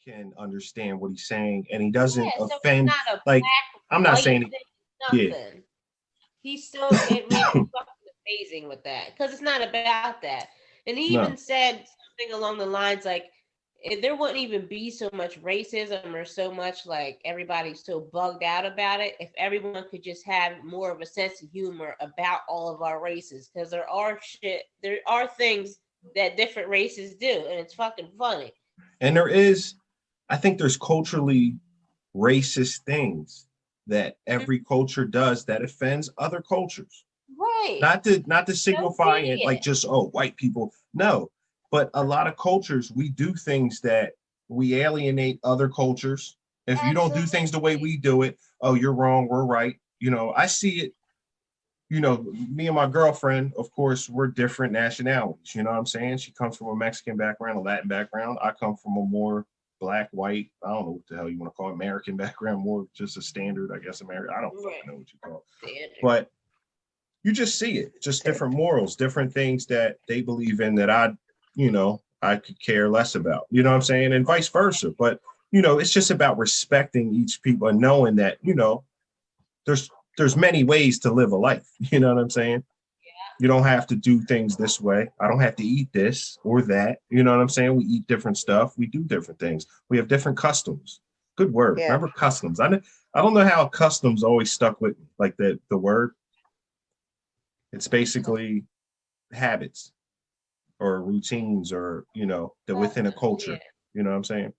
can understand what he's saying, and he doesn't Yeah, so it's offend. not a Like, black I'm not white saying it. thing, Yeah. nothing. He's so it man, he's fucking amazing with that because it's not about that. And he even No. said something along the lines like, there wouldn't even be so much racism or so much like everybody's so bugged out about it if everyone could just have more of a sense of humor about all of our races because there are things that different races do and it's fucking funny. And I think there's culturally racist things that every culture does that offends other cultures. Right. Not to So signify be it it. like just, oh, white people. No, but a lot of cultures, we do things that we alienate other cultures. If you don't do things the way Absolutely. we do it, oh, you're wrong, we're right. I see it. Me and my girlfriend, of course, we're different nationalities. You know what I'm saying? She comes from a Mexican background, a Latin background. I come from a more black, white, I don't know what the hell you want to call it, American background, more just a standard, I guess, American. I don't fucking Right. know what you call it. Standard. But you just see it, just different morals, different things that they believe in that I could care less about. You know what I'm saying? And vice versa. But, it's just about respecting each people and knowing that, there's there's many ways to live a life. You know what I'm saying? You don't have to do things this way. I don't have to eat this or that. You know what I'm saying? We eat different stuff. We do different things. We have different customs. Good word. Yeah. Remember customs. I don't know how customs always stuck with me. Like the word. It's basically habits or routines or, that within a Customs, yeah. culture. You know what I'm saying?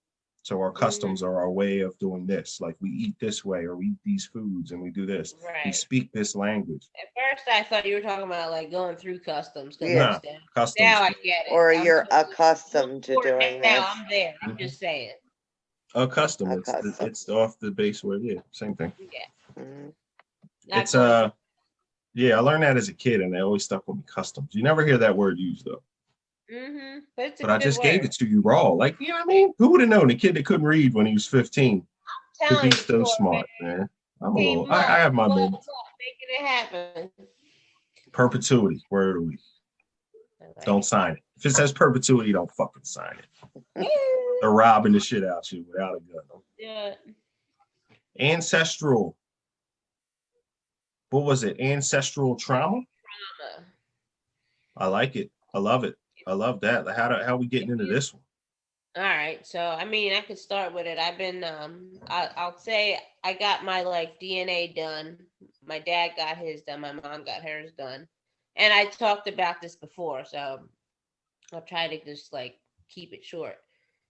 So our Hmm. customs are our way of doing this. Like we eat this way or we eat these foods and we do this. We Right. speak this language. At first, I thought you were talking about like going through customs because Yeah. it's Nah, down. Now customs. I get it. Or I'm you're totally on accustomed to board doing now. this. I'm there. I'm Mhm. just saying. A custom. Accustomed. It's off the base where, yeah, same thing. Yeah. Mhm. Not It's going through. yeah, I learned that as a kid and they always stuck with me, customs. You never hear that word used though. But it's a But I good just gave word. it to you raw. Like, you know what I mean? Who would have known a kid that couldn't read when he was 15 could Telling be you, so Corbin. smart, man. I'm a little Came I up, have my plugged moments. up, making it happen. Perpetuity, word of the week. I like Don't it. sign it. If it says perpetuity, don't fucking sign it. They're robbing the shit out you without a gun. Yeah. Ancestral. What was it? Ancestral trauma? Trama. I like it. I love it. I love that. Like, how we getting into this one? All right, so I mean, I could start with it. I've been, I'll say I got my like DNA done. My dad got his done. My mom got hers done, and I talked about this before, so I'll try to just like keep it short.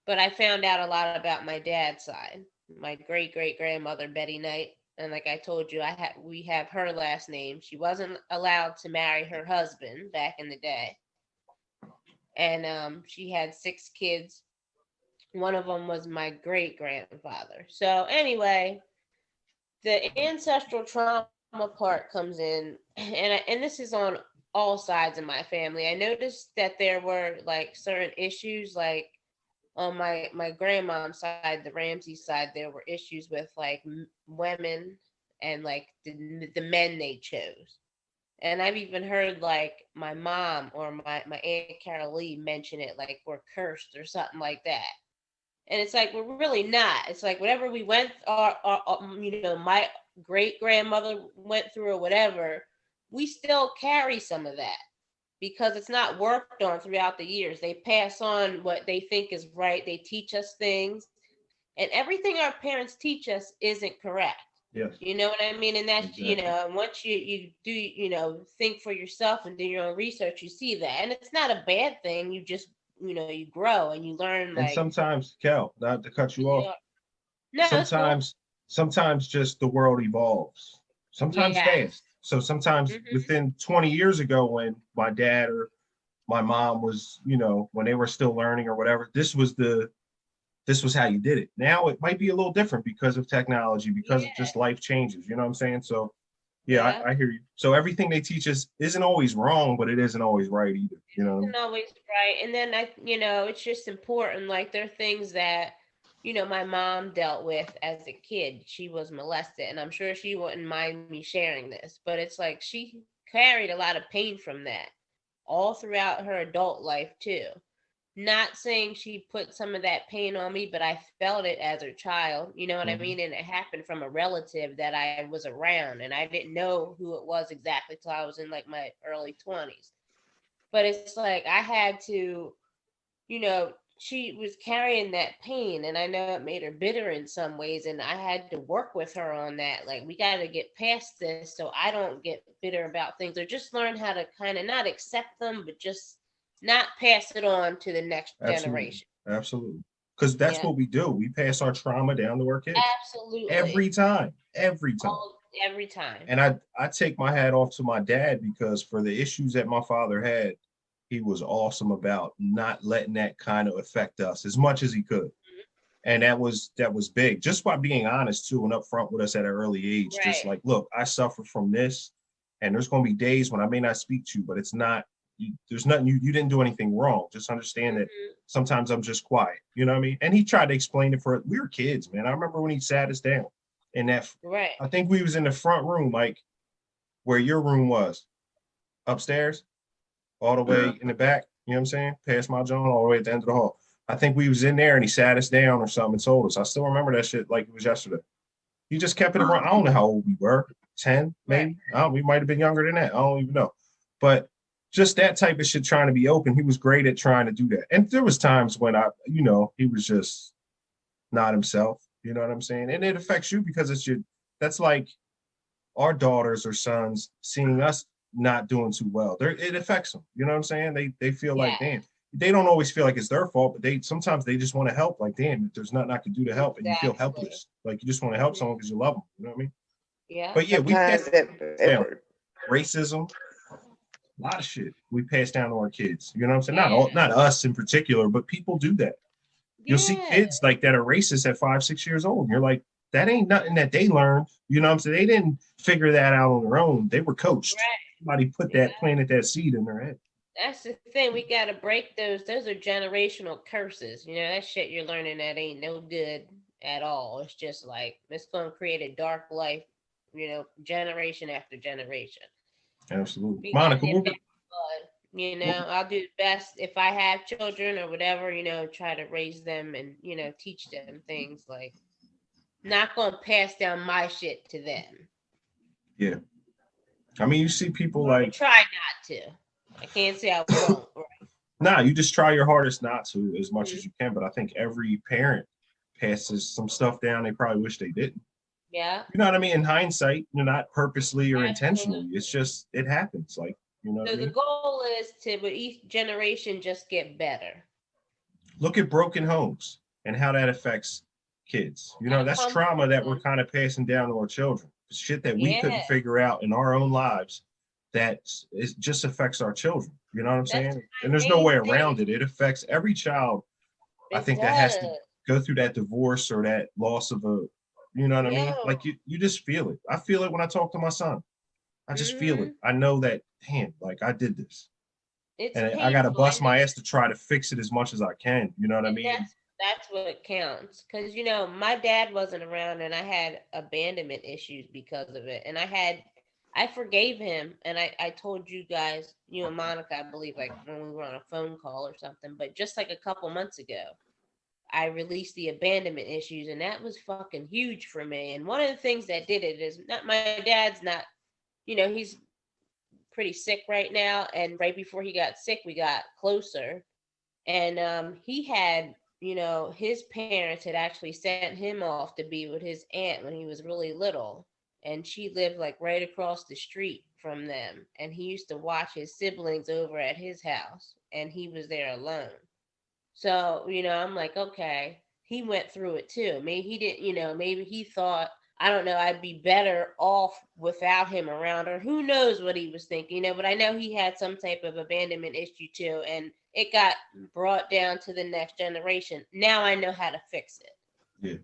But I found out a lot about my dad's side. My great great grandmother Betty Knight, and like I told you, we have her last name. She wasn't allowed to marry her husband back in the day, and she had 6 kids. One of them was my great grandfather. So anyway, the ancestral trauma part comes in, and this is on all sides of my family. I noticed that there were like certain issues, like on my grandmom's side, the Ramsey side, there were issues with like women and like the men they chose. And I've even heard like my mom or my aunt Carol Lee mention it like we're cursed or something like that. And it's like we're really not. It's like whatever we went, my great grandmother went through or whatever, we still carry some of that because it's not worked on throughout the years. They pass on what they think is right. They teach us things, and everything our parents teach us isn't correct. Yes, You know what I mean? And that's, exactly. and once you do, think for yourself and do your own research, you see that. And it's not a bad thing. You just, you grow and you learn And like, sometimes, Cal, not to cut you off, yeah, no, it's cool. sometimes sometimes just the world evolves. Sometimes Yeah. fast. So sometimes Hmm. within 20 years ago when my dad or my mom was, when they were still learning or whatever, this was how you did it. Now it might be a little different because of technology, because of Yeah. just life changes. You know what I'm saying? So yeah, Yeah. I hear you. So everything they teach us isn't always wrong, but it isn't always right either. You know what I Isn't always right. And then it's just important. Like there are things that, my mom dealt with as a kid. She was molested, and I'm sure she wouldn't mind me sharing this, but it's like she carried a lot of pain from that all throughout her adult life too. not saying she put some of that pain on me, but I felt it as a child. You know what I Mhm. mean? And it happened from a relative that I was around, and I didn't know who it was exactly till I was in like my early 20s. But it's like I had to, you know, she was carrying that pain, and I know it made her bitter in some ways, and I had to work with her on that. Like, we got to get past this so I don't get bitter about things, or just learn how to kind of not accept them, but just not pass it on to the next Absolutely. generation. Absolutely. Because that's Yeah, what we do. We pass our trauma down to our kids every absolutely. time, every time. Every time. And I take my hat off to my dad because for the issues that my father had, he was awesome about not letting that kind of affect us as much as he could. And that was big, just by being honest too and upfront with us at an early age. Just Right. like, look, I suffer from this, and there's going to be days when I may not speak to you, but it's not there's nothing, you didn't do anything wrong. Just understand that Hmm. sometimes I'm just quiet. You know what I mean? And he tried to explain it for, we were kids, man. I remember when he sat us down in that, Right. I think we was in the front room, like where your room was, upstairs, all the way in the back. You know what I'm saying? Past my John, all the way at the end of the hall. I think we was in there and he sat us down or something and told us. I still remember that shit like it was yesterday. He just kept it around. I don't know how old we were, 10 Right. maybe. We might have been younger than that. I don't even know. But just that type of shit, trying to be open. He was great at trying to do that. And there was times when he was just not himself. You know what I'm saying? And it affects you because that's like our daughters or sons seeing us not doing too well. It affects them. You know what I'm saying? They feel like, Yeah. damn. They don't always feel like it's their fault, but sometimes they just want to help. Like, damn, there's nothing I can do to help, and you feel Exactly. helpless. Like you just want to help Hmm. someone because you love them. You know what I mean? Yeah. But yeah, we Sometimes pass down it racism, a lot of shit we pass down to our kids. You know what I'm saying? Yeah. Not us in particular, but people do that. You'll see Yeah. kids like that are racist at 5, 6 years old. And you're like, that ain't nothing that they learned. You know what I'm saying? They didn't figure that out on their own. They were coached. Right. Somebody planted that seed in their head. That's the thing. We got to break those. Those are generational curses. You know, that shit you're learning that ain't no good at all. It's just like, it's going to create a dark life, generation after generation. Absolutely. We got to Monica, nip that bud. I'll do the best if I have children or whatever, try to raise them and, teach them things like, not going to pass down my shit to them. yeah. I mean, you see people Or like, try not to. I can't say I won't. nah, you just try your hardest not to as much Mhm. as you can. But I think every parent passes some stuff down they probably wish they didn't. Yeah, You know what I mean? In hindsight, you're not purposely or intentionally. absolutely. It's just, it happens. Like, you know what I So the mean? goal is to, with each generation, just get better. Look at broken homes and how that affects kids. You know, that's trauma that we're Uncomfortable. kind of passing down to our children. Shit that we Yeah, couldn't figure out in our own lives that it just affects our children. You know what I'm that's saying? And my there's no main way thing. around it. It affects every child, I It think, that has to does. go through that divorce or that loss of a, you know what I mean? Yo. Like you just feel it. I feel it when I talk to my son. I just feel it. Hmm. I know that, damn, like I did this. It's And I got to painful. I bust know. my ass to try to fix it as much as I can. You know what I And mean? that's what counts. Because my dad wasn't around, and I had abandonment issues because of it. And I forgave him, and I told you guys, you and Monica, I believe, like when we were on a phone call or something. But just like a couple months ago, I released the abandonment issues, and that was fucking huge for me. And one of the things that did it is, not my dad's not, he's pretty sick right now, and right before he got sick, we got closer. And he had, his parents had actually sent him off to be with his aunt when he was really little, and she lived like right across the street from them, and he used to watch his siblings over at his house, and he was there alone. So, I'm like, okay, he went through it too. Maybe he didn't, maybe he thought, I don't know, I'd be better off without him around, or who knows what he was thinking, but I know he had some type of abandonment issue too, and it got brought down to the next generation. Now I know how to fix it. Yeah.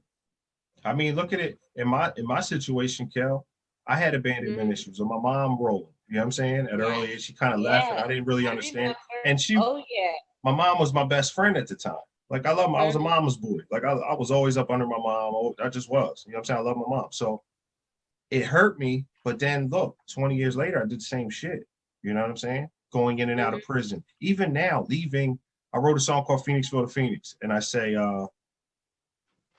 I mean, look at it in my situation, Kel. I had abandonment Hmm. issues, and my mom rolling. You know what I'm saying? At an early age, Yes. she kind of left, and Yeah. I didn't really I understand. remember. And Oh yeah. my mom was my best friend at the time. Like I love, I was a Hmm. mama's boy. Like I was always up under my mom. I just was. You know what I'm saying? I love my mom. So it hurt me, but then look, 20 years later, I did the same shit. You know what I'm saying? Going in and out of Hmm. prison. Even now, leaving I wrote a song called Phoenixville to Phoenix, and I say,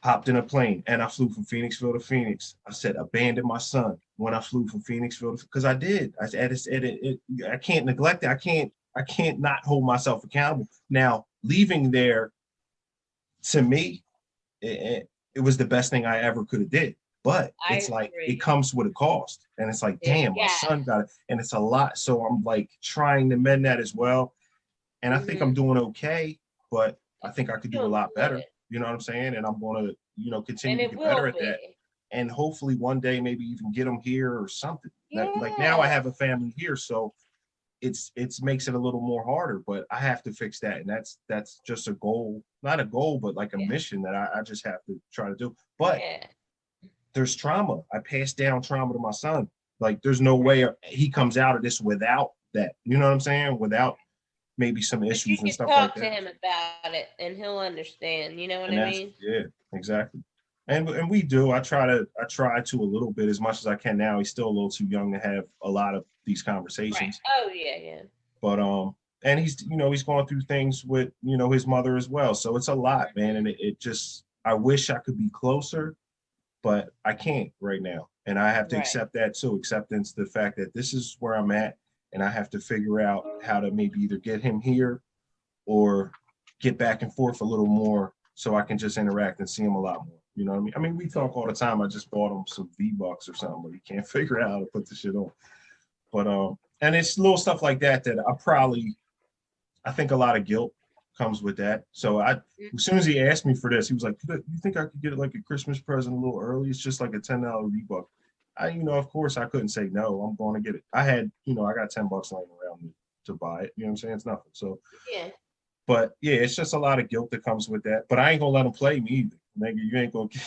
hopped in a plane and I flew from Phoenixville to Phoenix. I said, abandoned my son when I flew from Phoenixville because I did. I can't neglect it. I can't not hold myself accountable. Now, leaving there, to me, it was the best thing I ever could have did. But it's like it comes with a cost, and it's like, damn, my son got it, and it's a lot. So I'm like trying to mend that as well, and I think I'm doing okay, but I think I could do a lot better. You know what I'm saying? And I'm going to, you know, continue to get better at that, and hopefully one day maybe even get them here or something. Like now I have a family here, so it's makes it a little more harder, but I have to fix that, and that's just a goal, not a goal, but like a mission that I just have to try to do. But there's trauma. I passed down trauma to my son. Like there's no way he comes out of this without that. You know what I'm saying? Without maybe some issues and stuff like that. Talk to him about it, and he'll understand. You know what I mean? Yeah, exactly. And we do. I try to a little bit as much as I can now. He's still a little too young to have a lot of these conversations. Right. Oh yeah. But and he's, you know, he's going through things with, you know, his mother as well. So it's a lot, man. And it just, I wish I could be closer, but I can't right now. And I have to accept that too. Acceptance, the fact that this is where I'm at, and I have to figure out how to maybe either get him here or get back and forth a little more so I can just interact and see him a lot more. You know what I mean? I mean, we talk all the time. I just bought him some V-Bucks or something, but he can't figure out how to put the shit on. But and it's little stuff like that that I think a lot of guilt comes with that. So as soon as he asked me for this, he was like, "You think I could get it like a Christmas present a little early? It's just like a $10 V-Buck." You know, of course I couldn't say no. I'm going to get it. I had, you know, I got $10 laying around to buy it. You know what I'm saying? It's nothing. So but yeah, it's just a lot of guilt that comes with that. But I ain't gonna let him play me either. Nigga,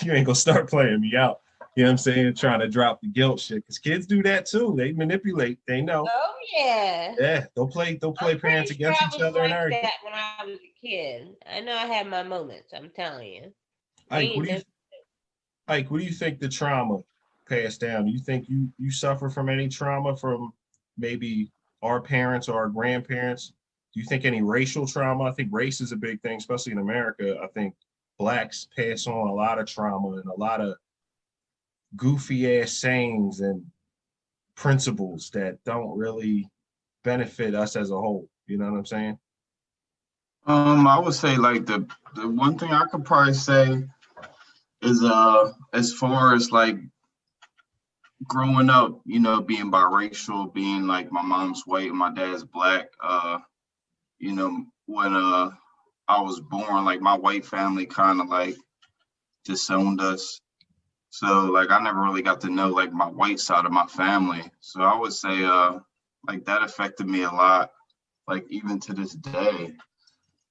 you ain't gonna start playing me out. You know what I'm saying? Trying to drop the guilt shit. Because kids do that too. They manipulate. They know. Oh yeah. Yeah, they'll play parents against each other and everything. That when I was a kid. I know I had my moments, I'm telling you. Ike, what do you think the trauma passed down? Do you think you suffer from any trauma from maybe our parents or our grandparents? Do you think any racial trauma? I think race is a big thing, especially in America. I think Blacks pass on a lot of trauma and a lot of goofy ass sayings and principles that don't really benefit us as a whole. You know what I'm saying? I would say like the one thing I could probably say is as far as like growing up, you know, being biracial, being like my mom's white and my dad's black, you know, when I was born, like my white family kind of like disowned us. So like I never really got to know like my white side of my family. So I would say like that affected me a lot. Like even to this day,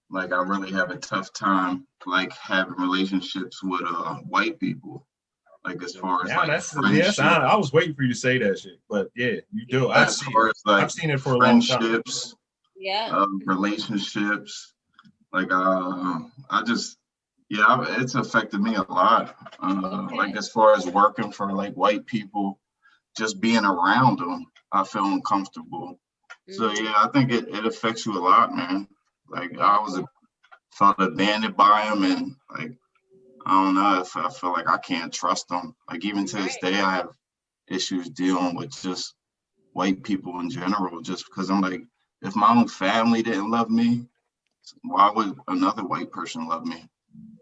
like I really have a tough time like having relationships with white people. Like as far as I was waiting for you to say that shit, but yeah, you do. I've seen it for a long time. Relationships, like I just it's affected me a lot. Like as far as working for like white people, just being around them, I feel uncomfortable. So yeah, I think it affects you a lot, man. Like felt abandoned by them, and like I don't know if I feel like I can't trust them. Like even to this day, I have issues dealing with just white people in general, just because I'm like, if my own family didn't love me, why would another white person love me?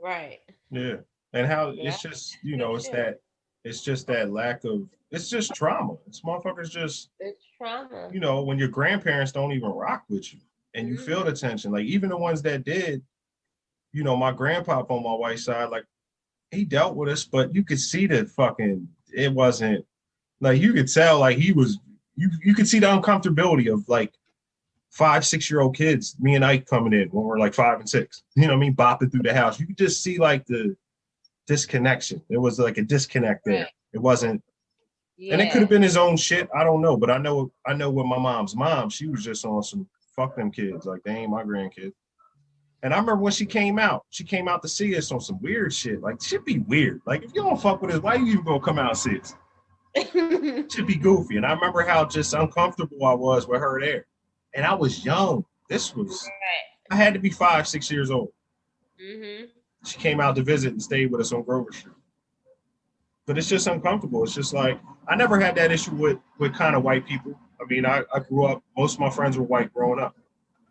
Right. Yeah. And how it's just, you know, it's just that lack of, it's just trauma. It's trauma. You know, when your grandparents don't even rock with you and you feel the tension, like even the ones that did, you know, my grandpa on my white side, like he dealt with us, but you could see it wasn't like, you could tell like he was, you could see the uncomfortability of like 5-6-year-old kids, me and Ike coming in when we're like 5 and 6, you know what I mean? Bopping through the house. You could just see like the disconnection. There was like a disconnect there. It wasn't, and it could have been his own shit. I don't know, but I know with my mom's mom, she was just on some fuck them kids. Like they ain't my grandkids. And I remember when she came out to see us on some weird shit. Like shit be weird. Like if you don't fuck with us, why you even gonna come out and see us? Should be goofy. And I remember how just uncomfortable I was with her there. And I was young. This was I had to be 5, 6 years old. Mm-hmm. She came out to visit and stayed with us on Grover Street. But it's just uncomfortable. It's just like I never had that issue with kind of white people. I mean, I grew up. Most of my friends were white growing up,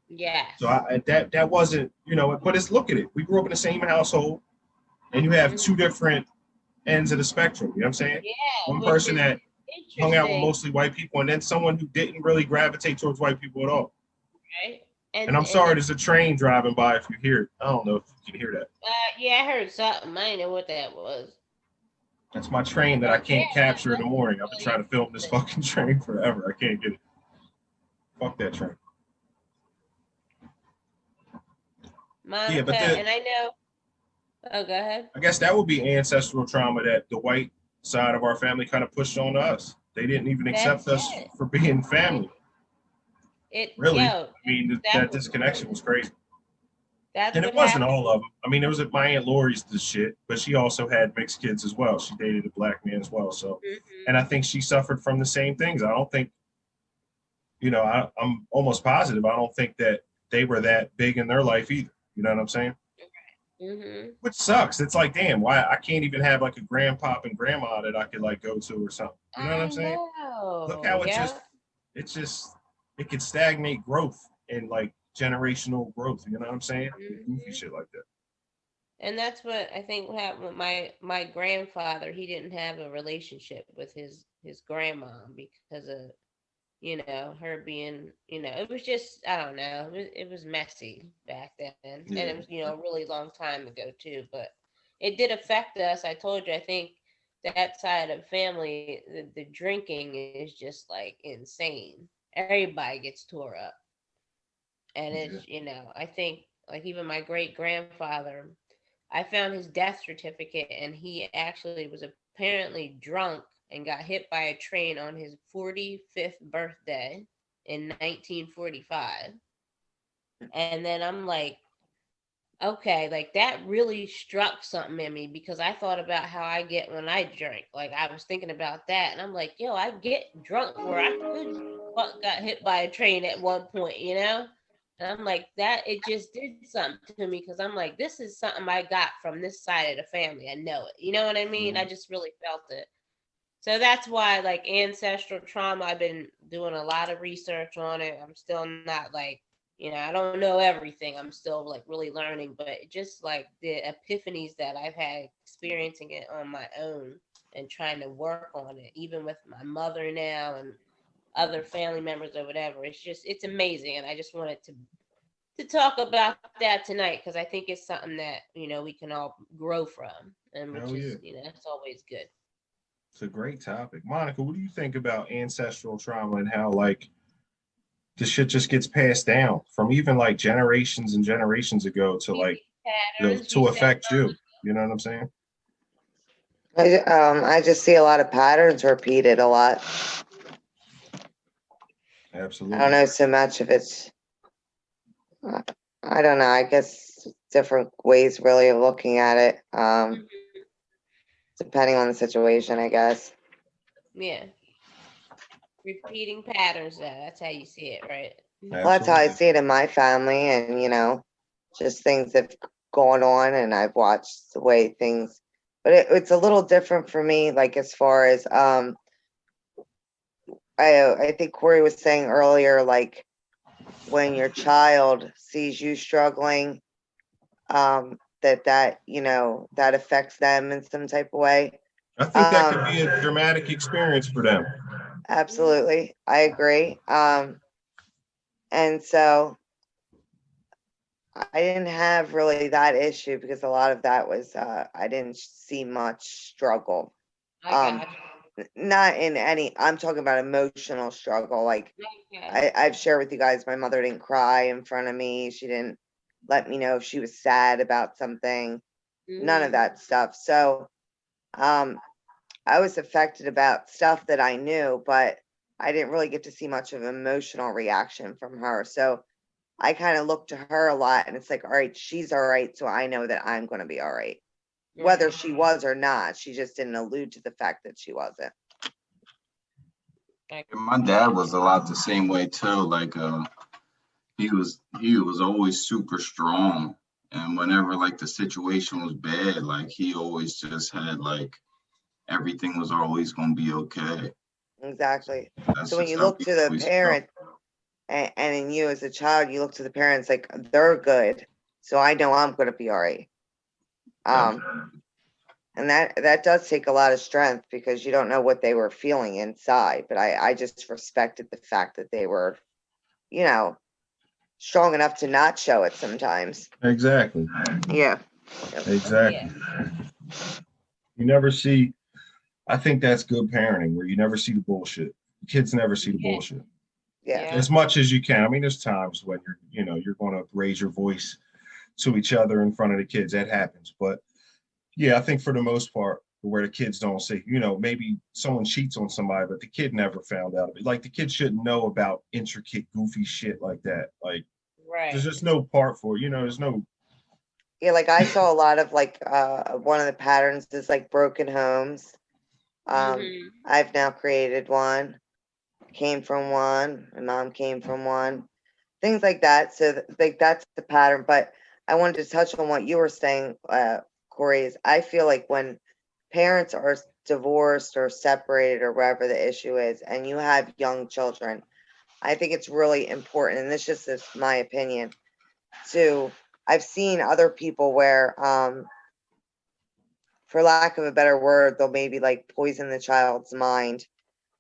Yes. so that wasn't, you know. But it's look at it. We grew up in the same household, and you have two different ends of the spectrum. You know what I'm saying? Yeah, One which person is that hung out with interesting, mostly white people, and then someone who didn't really gravitate towards white people at all. right? And I'm sorry, there's a train driving by. If you hear it, I don't know if you can hear that. Yeah, I heard something. I didn't know what that was. That's my train that I can't capture in the morning. I've been trying to film this fucking train forever. I can't get it. Fuck that train. Monica, Yeah, but and I know. Oh, go ahead. I guess that would be ancestral trauma that the white side of our family kind of pushed on us. They didn't even accept us for being family. Really, I mean, that disconnection was crazy. And it wasn't all of them. I mean, there was my Aunt Lori's the shit, but she also had mixed kids as well. She dated a black man as well. So, and I think she suffered from the same things. I don't think, you know, I'm almost positive. I don't think that they were that big in their life either. You know what I'm saying? Mm-hmm. Which sucks. It's like, damn, why I can't even have like a grandpop and grandma that I could like go to or something. You know what I'm saying? Look how it could stagnate growth and like generational growth. You know what I'm saying? Goofy shit like that. And that's what I think happened with my grandfather. He didn't have a relationship with his grandma because of, you know, her being, you know, it was just, I don't know, it was messy back then. And it was, you know, a really long time ago too, but it did affect us. I told you, I think that side of family, the drinking is just like insane. Everybody gets tore up. And it's, you know, I think like even my great grandfather, I found his death certificate and he actually was apparently drunk and got hit by a train on his 45th birthday in 1945. And then I'm like, okay, like that really struck something in me because I thought about how I get when I drink. Like I was thinking about that and I'm like, yo, I get drunk where I could got hit by a train at one point, you know? And I'm like, that it just did something to me because I'm like, this is something I got from this side of the family. I know it. You know what I mean? I just really felt it. So that's why, like, ancestral trauma, I've been doing a lot of research on it. I'm still not like, you know, I don't know everything. I'm still like really learning, but just like the epiphanies that I've had experiencing it on my own and trying to work on it, even with my mother now and other family members or whatever. It's amazing. And I just wanted to talk about that tonight because I think it's something that, you know, we can all grow from, and which is, you know, that's always good. It's a great topic. Monica, what do you think about ancestral trauma and how like this shit just gets passed down from even like generations and generations ago to like, you know, to affect you? You know what I'm saying? I just see a lot of patterns repeated a lot. Absolutely. I don't know so much if it's, I don't know, I guess different ways really of looking at it, depending on the situation, I guess. Yeah. Repeating patterns, that's how you see it, right? Well, that's how I see it in my family, and, you know, just things that have gone on, and I've watched the way things, but it's a little different for me, like as far as, I think Corey was saying earlier, like when your child sees you struggling, that you know, that affects them in some type of way. I think that could be a dramatic experience for them. Absolutely, I agree. And so I didn't have really that issue because a lot of that was I didn't see much struggle. Not in any, I'm talking about emotional struggle. Like I've shared with you guys, my mother didn't cry in front of me. She didn't let me know if she was sad about something. None of that stuff. So I was affected about stuff that I knew, but I didn't really get to see much of an emotional reaction from her. So I kind of looked to her a lot, and it's like, all right, she's all right, so I know that I'm going to be all right. Whether she was or not, she just didn't allude to the fact that she wasn't. My dad was a lot the same way too. Like he was always super strong. And whenever like the situation was bad, like he always just had like everything was always gonna be okay. Exactly. That's So when just you how look he to the always felt. parent and in you as a child, you look to the parents like they're good. So I know I'm gonna be all right. And that does take a lot of strength because you don't know what they were feeling inside. But I just respected the fact that they were, you know, strong enough to not show it sometimes. Exactly. Yeah. Exactly. You never see, I think that's good parenting where you never see the bullshit. Kids never see the bullshit. Yeah. As much as you can. I mean, there's times when you're going to raise your voice to each other in front of the kids. That happens. But yeah, I think for the most part, where the kids don't see, maybe someone cheats on somebody, but the kid never found out. Like the kid shouldn't know about intricate, goofy shit like that. Like there's just no part for it. There's no. Yeah, like I saw a lot of like one of the patterns is like broken homes. I've now created one, came from one, my mom came from one, things like that. So like that's the pattern. But I wanted to touch on what you were saying, Corey, is I feel like when parents are divorced or separated or whatever the issue is, and you have young children, I think it's really important, and this just is my opinion, to I've seen other people where for lack of a better word, they'll maybe like poison the child's mind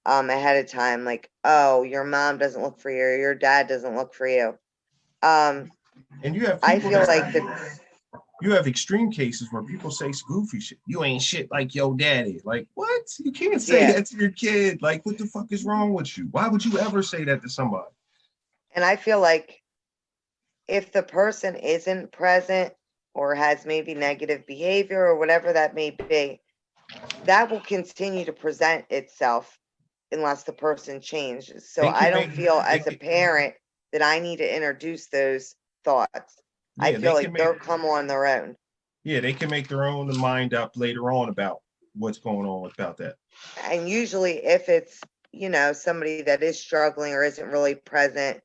ahead of time, like, oh, your mom doesn't look for you, or your dad doesn't look for you. And you have I people feel that like you have extreme cases where people say goofy shit. You ain't shit like your daddy. Like, what? You can't say that to your kid. Like, what the fuck is wrong with you? Why would you ever say that to somebody? And I feel like if the person isn't present or has maybe negative behavior or whatever that may be, that will continue to present itself unless the person changes. So I don't feel as a parent that I need to introduce those thoughts. I feel like they'll come on their own. Yeah, they can make their own mind up later on about what's going on about that. And usually if it's, somebody that is struggling or isn't really present,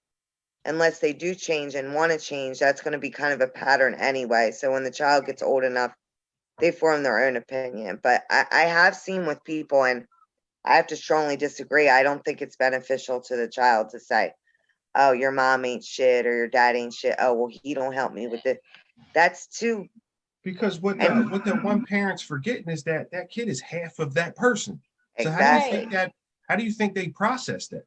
unless they do change and want to change, that's going to be kind of a pattern anyway. So when the child gets old enough, they form their own opinion. But I have seen with people, and I have to strongly disagree. I don't think it's beneficial to the child to say, oh, your mom ain't shit or your dad ain't shit. Oh, well, he don't help me with it. That's too. Because what the one parent's forgetting is that kid is half of that person. So Exactly. how do you think they process that?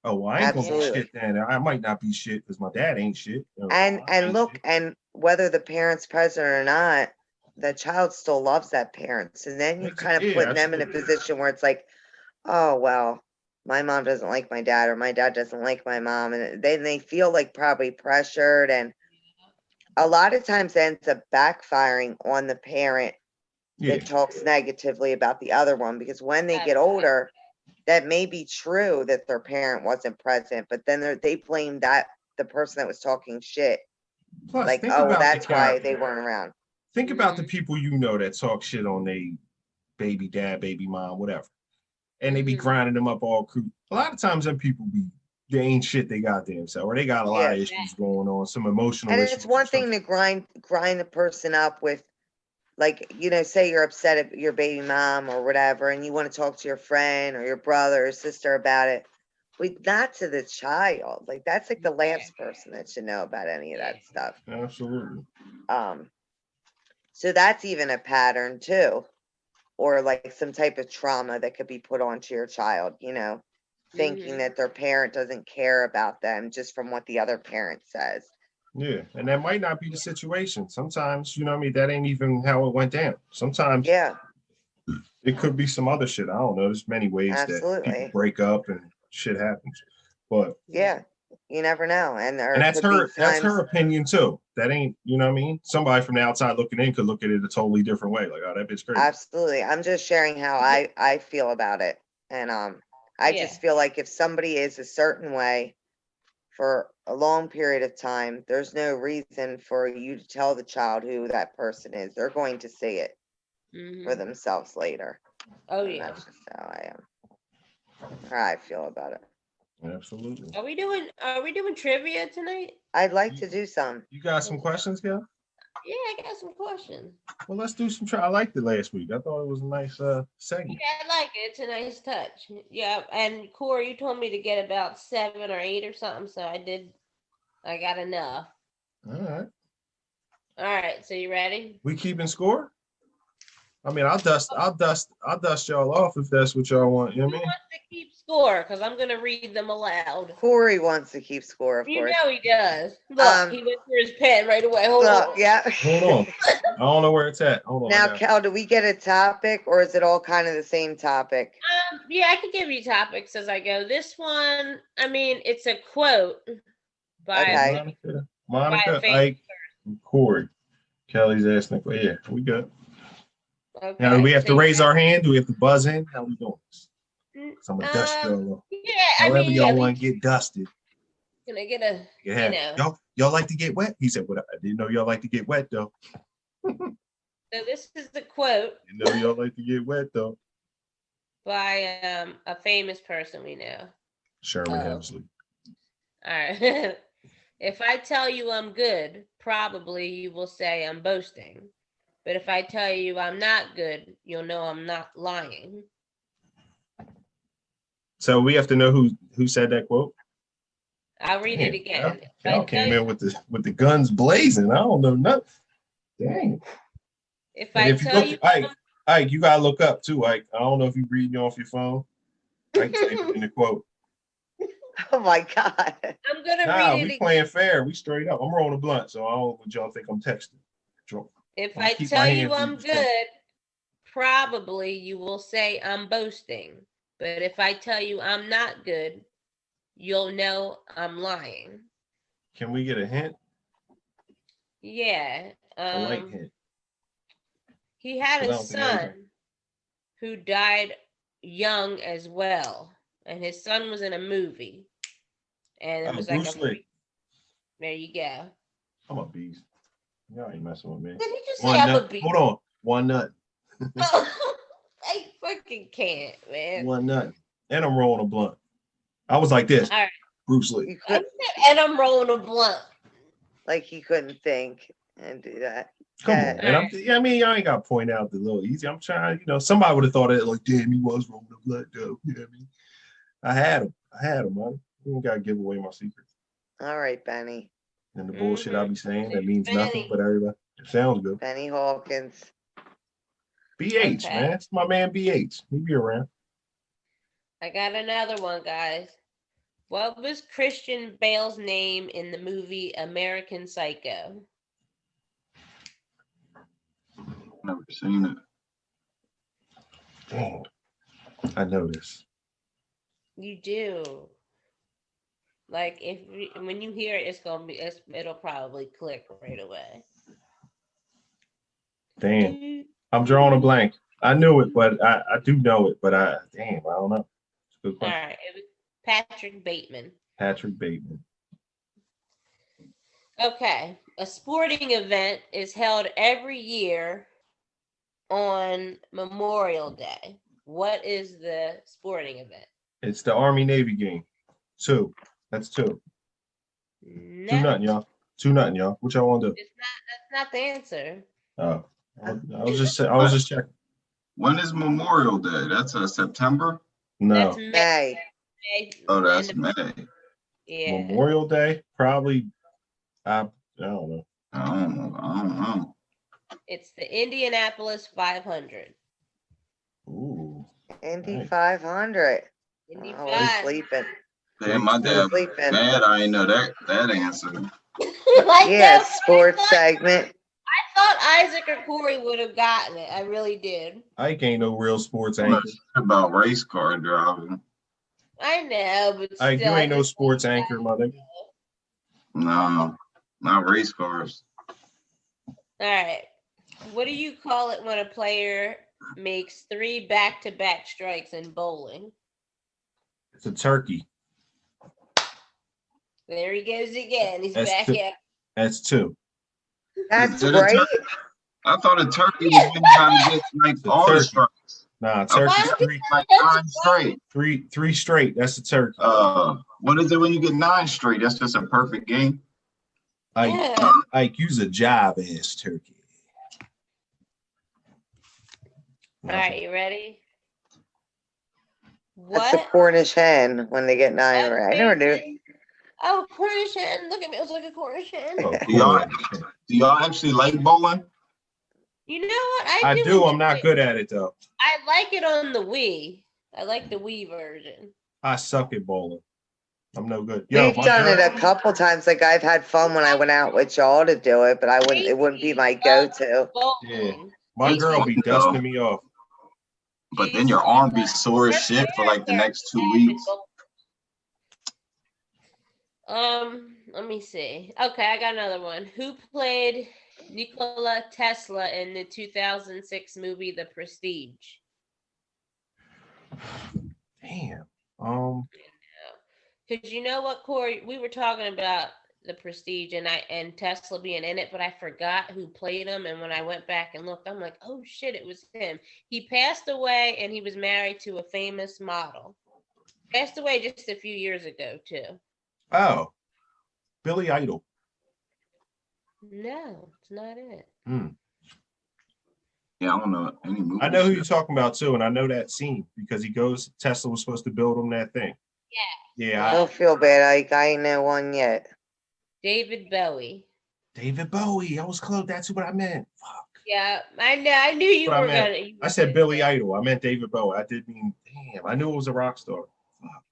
Oh, well, I ain't gonna be shit then. I might not be shit because my dad ain't shit. And look, and whether the parent's present or not, the child still loves that parent. So then you kind of put them in a position where it's like, oh, well, my mom doesn't like my dad or my dad doesn't like my mom. And then they feel like probably pressured. And a lot of times it ends up backfiring on the parent that talks negatively about the other one, because when they get older, that may be true that their parent wasn't present, but then they blame the person that was talking shit. Plus, like, oh, well, that's why they weren't around. Think about the people that talk shit on their baby dad, baby mom, whatever. And they be grinding them up all crude. A lot of times them people they ain't shit they got themselves, or they got a lot of issues going on, some emotional issues. And it's one thing to grind the person up with, like, say you're upset at your baby mom or whatever, and you want to talk to your friend or your brother or sister about it, but not to the child. Like, that's like the last person that should know about any of that stuff. Absolutely. So that's even a pattern too, or like some type of trauma that could be put onto your child, thinking that their parent doesn't care about them just from what the other parent says. Yeah, and that might not be the situation. Sometimes, that ain't even how it went down. Sometimes it could be some other shit. I don't know. There's many ways that people break up and shit happens. But you never know. And that's her opinion too. That ain't, somebody from the outside looking in could look at it a totally different way. Like, oh, that bitch crazy. Absolutely. I'm just sharing how I feel about it. And I just feel like if somebody is a certain way for a long period of time, there's no reason for you to tell the child who that person is. They're going to see it for themselves later. Oh, yeah. That's just how I am. How I feel about it. Absolutely. Are we doing trivia tonight? I'd like to do some. You got some questions, Kel? Yeah, I got some questions. Well, let's do some try. I liked it last week. I thought it was a nice segment. Yeah, I like it. It's a nice touch. Yeah, and Corey, you told me to get about 7 or 8 or something, so I did. I got enough. All right. All right, so you ready? We keeping score? I mean, I'll dust y'all off if that's what y'all want. You know Who what I mean? wants to keep score? Because I'm gonna read them aloud. Corey wants to keep score, of You course. know he does. Look, he went for his pen right away. Hold on. Yeah. Hold on. I don't know where it's at. Hold on. Now, Cal, do we get a topic or is it all kind of the same topic? Yeah, I could give you topics as I go. This one, I mean, it's a quote by Okay. Monica, Ike, and Corey. Kelly's asking. Yeah, we good. Okay. Now, do we have to raise our hand? Do we have to buzz in? How we doing this? I'm gonna dust y'all. Yeah, I However mean, y'all want to get dusted. Gonna get a, Yeah. Y'all like to get wet? He said, "What? I didn't know y'all like to get wet though." So this is the quote. You know y'all like to get wet though. By a famous person we know. Sherman Hemsley. All right. If I tell you I'm good, probably you will say I'm boasting. But if I tell you I'm not good, you'll know I'm not lying. So we have to know who said that quote. I'll read it again. Y'all came in with the guns blazing. I don't know nothing. Dang. If I tell you, Ike, you gotta look up too, Ike. I don't know if you're reading off your phone. Ike typed it in the quote. Oh my God. I'm gonna read it we again. playing fair. We straight up. I'm rolling a blunt, so I don't want y'all think I'm texting. If I tell you I'm good, probably you will say I'm boasting. But if I tell you I'm not good, you'll know I'm lying. Can we get a hint? Yeah. A light hint. He had a son who died young as well. And his son was in a movie. And it was like Bruce Lee. There you go. I'm a beast. Y'all ain't messing with me. Did he just say I'm a beast? Hold on. One nut. I fucking can't, man. One nut. And I'm rolling a blunt. I was like this. All right. Bruce Lee. And I'm rolling a blunt. Like he couldn't think and do that. Come on. And I ain't got to point out the little easy. I'm trying, somebody would have thought it like, damn, he was rolling a blunt, though. You know what I mean? I had him, man. You ain't got to give away my secrets. All right, Benny. And the bullshit I be saying that means nothing, but everybody, it sounds good. Benny Hawkins. BH, man. It's my man BH. He be around. I got another one, guys. What was Christian Bale's name in the movie American Psycho? Never seen it. Dang. I know this. You do. Like when you hear it, it'll probably click right away. Damn. I'm drawing a blank. I knew it, but I do know it, but I don't know. It's a good question. All right. It was Patrick Bateman. Patrick Bateman. Okay. A sporting event is held every year on Memorial Day. What is the sporting event? It's the Army-Navy game. 2. That's 2. No. 2-0, y'all. 2-0, y'all. What y'all want to do? That's not the answer. Oh. I was just checking. When is Memorial Day? That's September? No. That's May. Oh, that's May. Yeah. Memorial Day? Probably. I don't know. I don't know. It's the Indianapolis 500. Ooh. Indy Nice. 500. Indy Oh, 5. I'm sleeping. Damn, my dad sleeping. mad I ain't know that answer. Yeah, sports segment. I thought Isaac or Corey would have gotten it. I really did. Ike ain't no real sports anchor. About race car driving. I know, but Ike, still, you ain't no sports anchor, mother. No, not race cars. All right. What do you call it when a player makes 3 back-to-back strikes in bowling? It's a turkey. There he goes again. He's That's back two. out. That's 2. That's Is it right. I thought a turkey was when you gotta get like all the strikes. Nah, Okay, turkey's so three, like 9 straight. three straight. That's a turkey. What is it when you get 9 straight? That's just a perfect game. Ike, use a job ass turkey. All right, you ready? That's the Cornish hen when they get 9 right. I never knew. Oh, Cornish hen. Look at me. I was like a Cornish hen. Oh, Do y'all actually like bowling? You know what? I do. I'm not good at it though. I like it on the Wii. I like the Wii version. I suck at bowling. I'm no good. We've done it a couple times. Like I've had fun when I went out with y'all to do it, but it wouldn't be my go-to. Yeah. My girl be dusting me off. But then your arm be sore as shit for like the next 2 weeks. Let me see. Okay, I got another one. Who played Nikola Tesla in the 2006 movie The Prestige? Damn. Because you know what, Corey? We were talking about The Prestige and Tesla being in it, but I forgot who played him. And when I went back and looked, I'm like, oh shit, it was him. He passed away, and he was married to a famous model. Passed away just a few years ago too. Oh, Billy Idol. No, it's not it. Yeah, I don't know any movie. I know who you're talking about too, and I know that scene because Tesla was supposed to build him that thing. Yeah. I don't feel bad. I ain't know one yet. David Bowie. David Bowie. I was close. That's what I meant. Fuck. Yeah, I know. I knew you were gonna. I said Billy Idol. I meant David Bowie. I did mean. Damn. I knew it was a rock star. Fuck.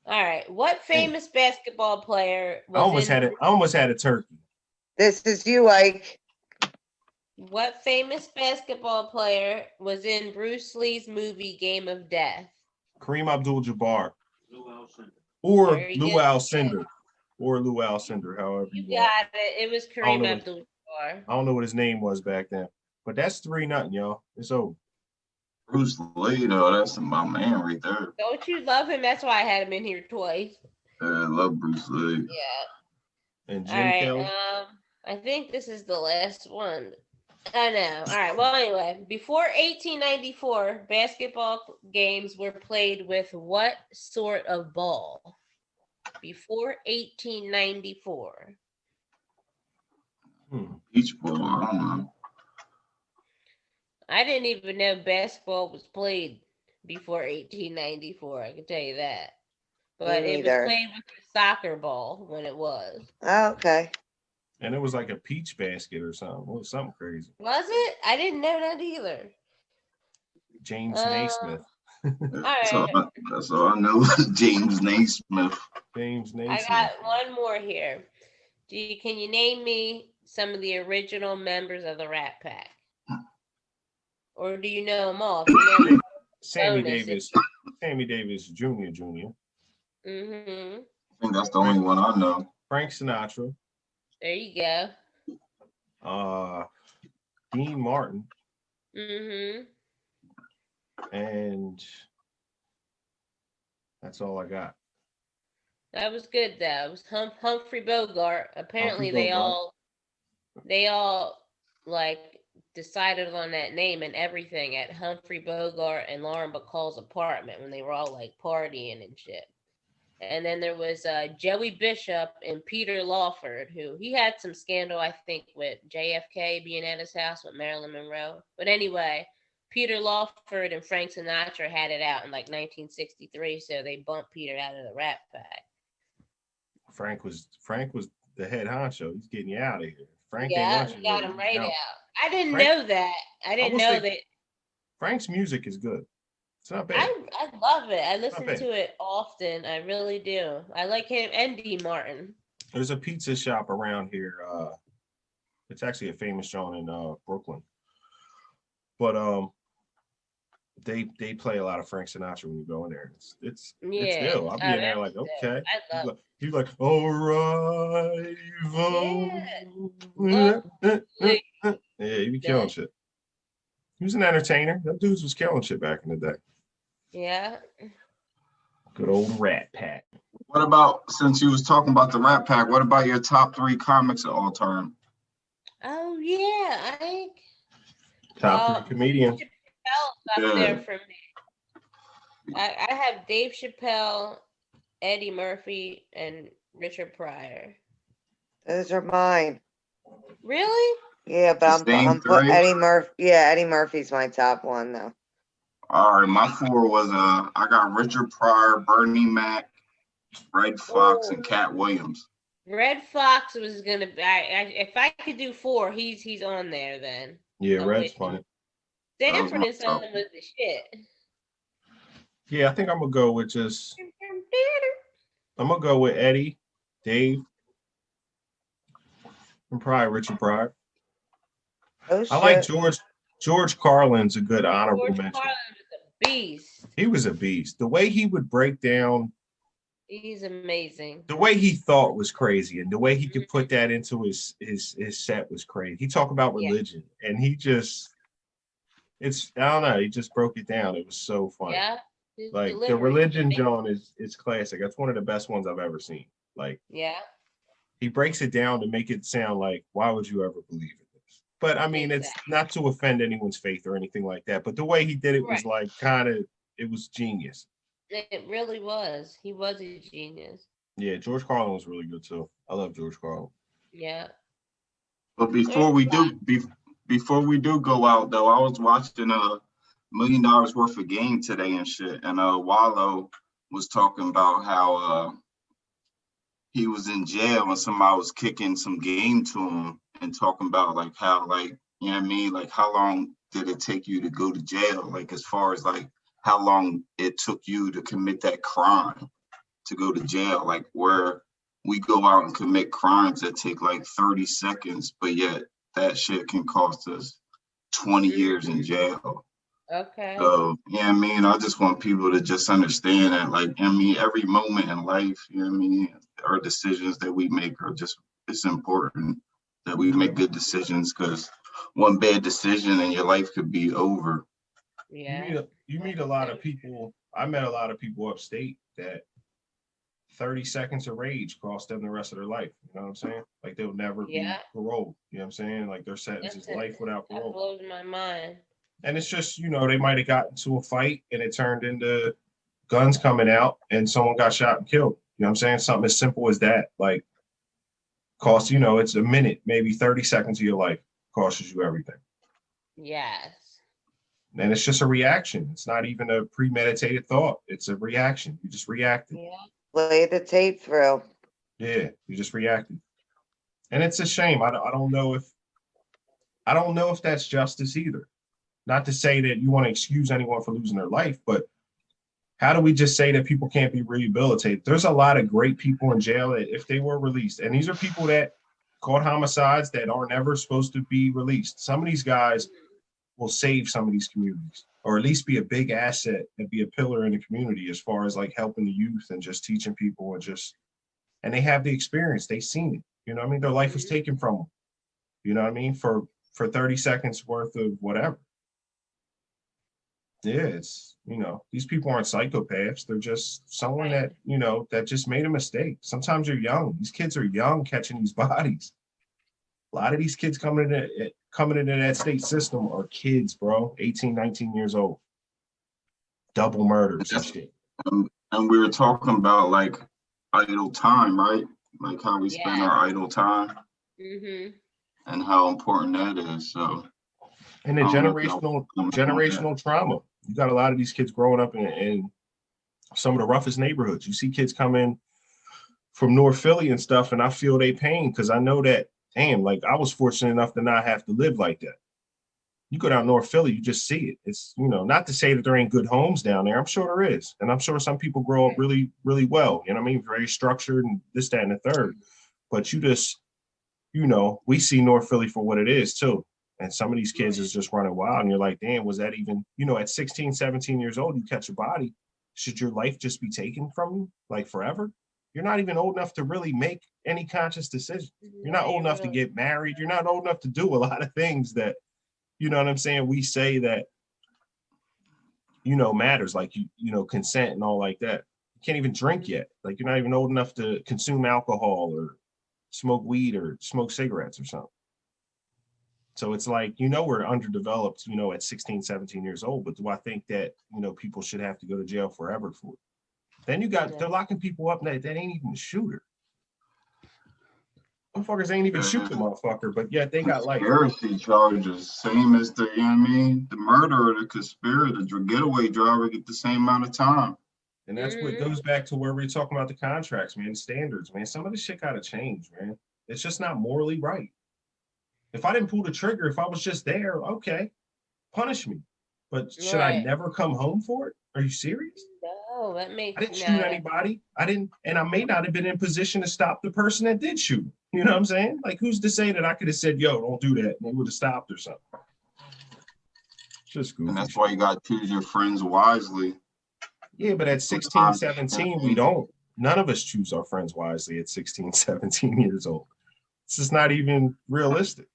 All right. What famous basketball player was I almost had a turkey. This is you, Ike. What famous basketball player was in Bruce Lee's movie Game of Death? Kareem Abdul-Jabbar. Or Lou Alcindor. However you got it. It was Kareem Abdul-Jabbar. I don't know what his name was back then. But that's 3-0, y'all. It's over. Bruce Lee, though, that's my man right there. Don't you love him? That's why I had him in here twice. Yeah, I love Bruce Lee. Yeah. And Jim Kelly. I think this is the last one. I know. All right. Well, anyway, before 1894, basketball games were played with what sort of ball? Before 1894. Beach ball, I don't know. I didn't even know basketball was played before 1894. I can tell you that. But it was played with a soccer ball when it was. Oh, okay. And it was like a peach basket or something. It was something crazy. Was it? I didn't know that either. James Naismith. That's all I know. James Naismith. I got one more here. Can you name me some of the original members of the Rat Pack? Or do you know them all? Sammy Davis Jr. Mm-hmm. I think that's the only one I know. Frank Sinatra. There you go. Dean Martin. Mm-hmm. And that's all I got. That was good though. It was Humphrey Bogart. Apparently they all like decided on that name and everything at Humphrey Bogart and Lauren Bacall's apartment when they were all like partying and shit. And then there was Joey Bishop and Peter Lawford, who he had some scandal, I think, with JFK being at his house with Marilyn Monroe. But anyway, Peter Lawford and Frank Sinatra had it out in like 1963, so they bumped Peter out of the Rat Pack. Frank was the head honcho. He's getting you out of here. Frank got him right out. I didn't know that. I didn't know that. Frank's music is good. It's not bad. I love it. I listen to it often. I really do. I like him and Dean Martin. There's a pizza shop around here. It's actually a famous joint in Brooklyn. But they play a lot of Frank Sinatra when you go in there. It's ill. I'll be in there like, okay. He's like, all right. Yeah, he be killing shit. He was an entertainer. Them dudes was killing shit back in the day. Yeah. Good old Rat Pack. What about, since you was talking about the Rat Pack, what about your top 3 comics of all time? Oh yeah, top 3 comedians. Chappelle's up there Yeah. for me. I have Dave Chappelle, Eddie Murphy, and Richard Pryor. Those are mine. Really? Yeah, The but same I'm put three. Eddie Murphy. Yeah, Eddie Murphy's my top one though. All right, my four was I got Richard Pryor, Bernie Mac, Red Fox, and Cat Williams. Red Fox was gonna be. If I could do four, he's on there then. Yeah, I'm Red's with you. funny. Sanford and Son was the shit. Yeah, I think I'm gonna go with Eddie, Dave, and probably Richard Pryor. Oh I like shit. George Carlin's a good honorable George mention. Carlin was a beast. He was a beast. The way he would break down, He's amazing. the way he thought was crazy, and the way he could put that into his set was crazy. He talked about religion, and he just, I don't know, he just broke it down. It was so funny. Yeah. Like the religion, John, is classic. That's one of the best ones I've ever seen. Like, yeah, he breaks it down to make it sound like, why would you ever believe in this? But I mean, it's not to offend anyone's faith or anything like that. But the way he did it was like it was genius. It really was. He was a genius. Yeah, George Carlin was really good too. I love George Carlin. Yeah. But before we do go out though, I was watching $1 million worth of game today and shit, and Wallow was talking about how he was in jail and somebody was kicking some game to him and talking about like how, like, you know what I mean, like how long did it take you to go to jail, like as far as like how long it took you to commit that crime to go to jail, like where we go out and commit crimes that take like 30 seconds, but yet that shit can cost us 20 years in jail. Okay. So, yeah, I mean, I just want people to just understand that, like, I mean, every moment in life, you know what I mean, our decisions that we make are just, it's important that we make good decisions, because one bad decision and your life could be over. Yeah. You meet a lot of people. I met a lot of people upstate that 30 seconds of rage cost them the rest of their life. You know what I'm saying? Like they'll never be paroled. You know what I'm saying? Like their sentence is life without parole. That blows my mind. And it's just, you know, they might have gotten into a fight and it turned into guns coming out and someone got shot and killed. You know what I'm saying? Something as simple as that. Like costs, you know, it's a minute, maybe 30 seconds of your life costs you everything. Yes. And it's just a reaction. It's not even a premeditated thought. It's a reaction. You just reacted. Yeah. Play the tape through. Yeah, you just reacted. And it's a shame. I don't know if that's justice either. Not to say that you want to excuse anyone for losing their life, but how do we just say that people can't be rehabilitated? There's a lot of great people in jail that if they were released, and these are people that caught homicides that are never supposed to be released. Some of these guys will save some of these communities, or at least be a big asset and be a pillar in the community as far as like helping the youth and just teaching people and they have the experience. They've seen it. You know what I mean? Their life was taken from them. You know what I mean? For 30 seconds worth of whatever. Yeah, it's, you know, these people aren't psychopaths. They're just someone that, you know, that just made a mistake. Sometimes you're young. These kids are young catching these bodies. A lot of these kids coming into that state system are kids, bro, 18, 19 years old. Double murders and shit. And we were talking about like idle time, right? Like how we spend our idle time. Mm-hmm. And how important that is. So, and the generational trauma. You got a lot of these kids growing up in some of the roughest neighborhoods. You see kids come in from North Philly and stuff, and I feel their pain because I know that, damn, like I was fortunate enough to not have to live like that. You go down North Philly, you just see it. It's, you know, not to say that there ain't good homes down there. I'm sure there is. And I'm sure some people grow up really, really well. You know what I mean? Very structured and this, that, and the third. But you just, you know, we see North Philly for what it is too. And some of these kids is just running wild. And you're like, damn, was that even, you know, at 16, 17 years old, you catch a body. Should your life just be taken from you like forever? You're not even old enough to really make any conscious decision. You're not old enough to get married. You're not old enough to do a lot of things that, you know what I'm saying, we say that, you know, matters, like, you know, consent and all like that. You can't even drink yet. Like, you're not even old enough to consume alcohol or smoke weed or smoke cigarettes or something. So it's like, we're underdeveloped, at 16, 17 years old, but do I think that, people should have to go to jail forever for it? Then they're locking people up that ain't even a shooter. Motherfuckers ain't even shoot the motherfucker, but yet they got like conspiracy charges, same as the, the murderer, the conspirator, the getaway driver get the same amount of time. And that's what goes back to where we're talking about the contracts, man, standards, man. Some of this shit gotta change, man. It's just not morally right. If I didn't pull the trigger, if I was just there, okay, punish me. But should I never come home for it? Are you serious? No, that makes I didn't shoot anybody. I didn't, and I may not have been in position to stop the person that did shoot. You know what I'm saying? Like, who's to say that I could have said, yo, don't do that, and they would have stopped or something? Just goofy. And that's why you got to choose your friends wisely. Yeah, but at 16, 17, we don't. None of us choose our friends wisely at 16, 17 years old. This is not even realistic.